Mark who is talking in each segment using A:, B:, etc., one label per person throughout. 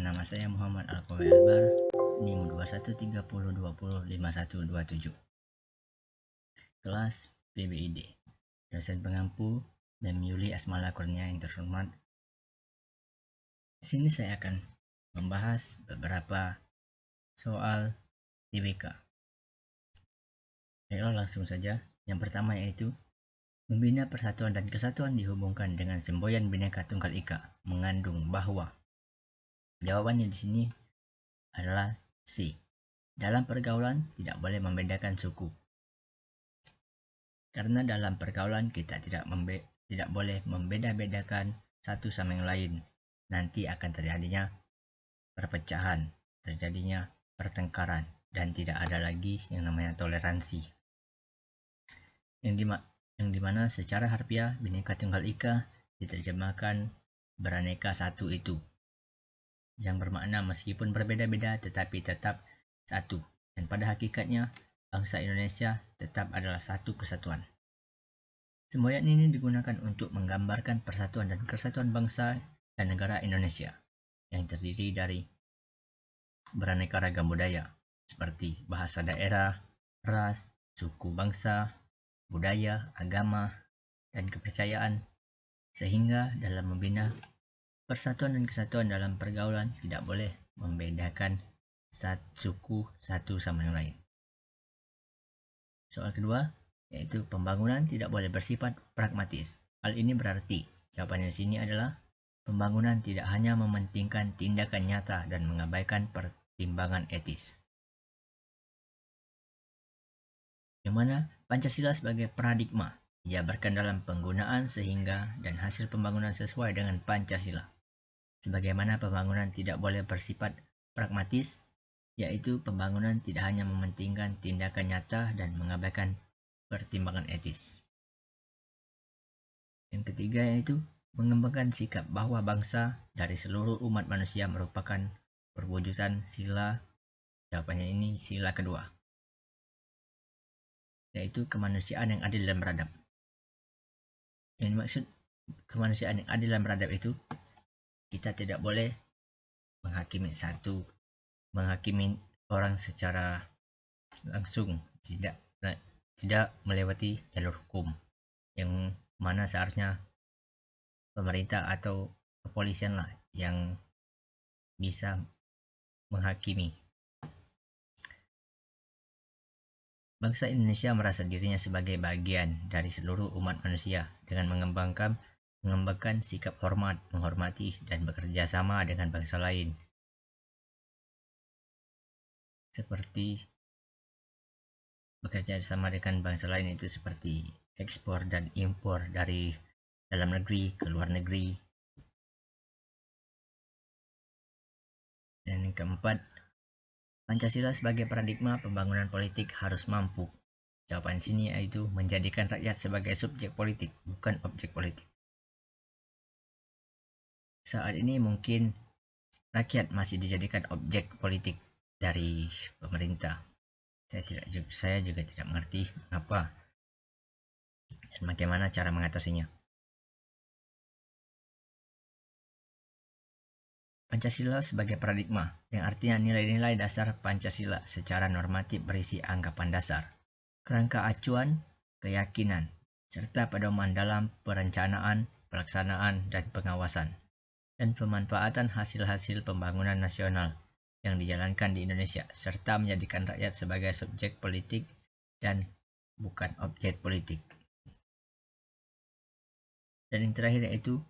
A: Nama saya Muhammad Alkowe Albar, NIM 2130205127. Kelas PBID. Dosen pengampu Mem Yuli Asmala Kurnia yang terhormat. Di sini saya akan membahas beberapa soal TBK. Baiklah, langsung saja. Yang pertama yaitu membina persatuan dan kesatuan dihubungkan dengan semboyan Bhinneka Tunggal Ika, mengandung bahwa jawabannya di sini adalah C. Dalam pergaulan tidak boleh membedakan suku. Karena dalam pergaulan kita tidak boleh membeda-bedakan satu sama yang lain. Nanti akan terjadinya perpecahan, terjadinya pertengkaran, dan tidak ada lagi yang namanya toleransi. Yang dimana secara harfiah Bhinneka Tunggal Ika diterjemahkan beraneka satu itu, yang bermakna meskipun berbeda-beda tetapi tetap satu, dan pada hakikatnya bangsa Indonesia tetap adalah satu kesatuan. Semboyan ini digunakan untuk menggambarkan persatuan dan kesatuan bangsa dan negara Indonesia yang terdiri dari beraneka ragam budaya seperti bahasa daerah, ras, suku bangsa, budaya, agama, dan kepercayaan, sehingga dalam membina persatuan dan kesatuan dalam pergaulan tidak boleh membedakan suku satu sama yang lain. Soal kedua, yaitu pembangunan tidak boleh bersifat pragmatis. Hal ini berarti jawabannya di sini adalah pembangunan tidak hanya mementingkan tindakan nyata dan mengabaikan pertimbangan etis. Yang mana Pancasila sebagai paradigma dijabarkan dalam penggunaan sehingga dan hasil pembangunan sesuai dengan Pancasila. Sebagaimana pembangunan tidak boleh bersifat pragmatis, yaitu pembangunan tidak hanya mementingkan tindakan nyata dan mengabaikan pertimbangan etis. Yang ketiga yaitu mengembangkan sikap bahwa bangsa dari seluruh umat manusia merupakan perwujudan sila. Jawabannya ini sila kedua, yaitu kemanusiaan yang adil dan beradab. Yang dimaksud kemanusiaan yang adil dan beradab itu, kita tidak boleh menghakimi orang secara langsung, tidak melewati jalur hukum, yang mana seharusnya pemerintah atau kepolisian lah yang bisa menghakimi. Bangsa Indonesia merasa dirinya sebagai bagian dari seluruh umat manusia dengan mengembangkan sikap hormat, menghormati, dan bekerja sama dengan bangsa lain. Seperti bekerja sama dengan bangsa lain itu seperti ekspor dan impor dari dalam negeri ke luar negeri. Dan yang keempat, Pancasila sebagai paradigma pembangunan politik harus mampu. Jawaban sini yaitu menjadikan rakyat sebagai subjek politik, bukan objek politik. Saat ini mungkin rakyat masih dijadikan objek politik dari pemerintah. Saya juga tidak mengerti mengapa dan bagaimana cara mengatasinya. Pancasila sebagai paradigma, yang artinya nilai-nilai dasar Pancasila secara normatif berisi anggapan dasar, kerangka acuan, keyakinan, serta pedoman dalam perencanaan, pelaksanaan, dan pengawasan, dan pemanfaatan hasil-hasil pembangunan nasional yang dijalankan di Indonesia, serta menjadikan rakyat sebagai subjek politik dan bukan objek politik. Dan yang terakhir yaitu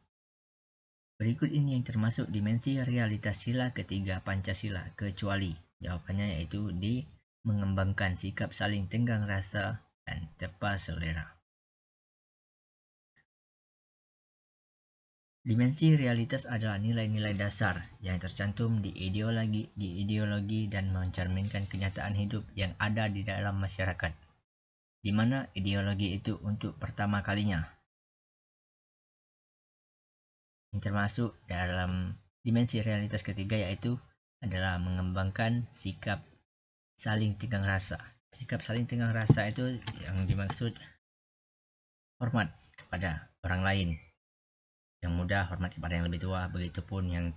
A: berikut ini yang termasuk dimensi realitas sila ketiga Pancasila, kecuali jawabannya yaitu di mengembangkan sikap saling tenggang rasa dan tepa selera. Dimensi realitas adalah nilai-nilai dasar yang tercantum di ideologi dan mencerminkan kenyataan hidup yang ada di dalam masyarakat, di mana ideologi itu untuk pertama kalinya yang termasuk dalam dimensi realitas ketiga yaitu adalah mengembangkan sikap saling tenggang rasa. Sikap saling tenggang rasa itu yang dimaksud hormat kepada orang lain. Yang muda hormat kepada yang lebih tua, begitupun yang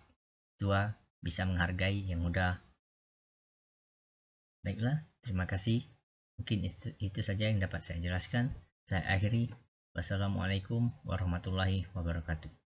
A: tua bisa menghargai yang muda. Baiklah, terima kasih. Mungkin itu saja yang dapat saya jelaskan. Saya akhiri. Wassalamualaikum warahmatullahi wabarakatuh.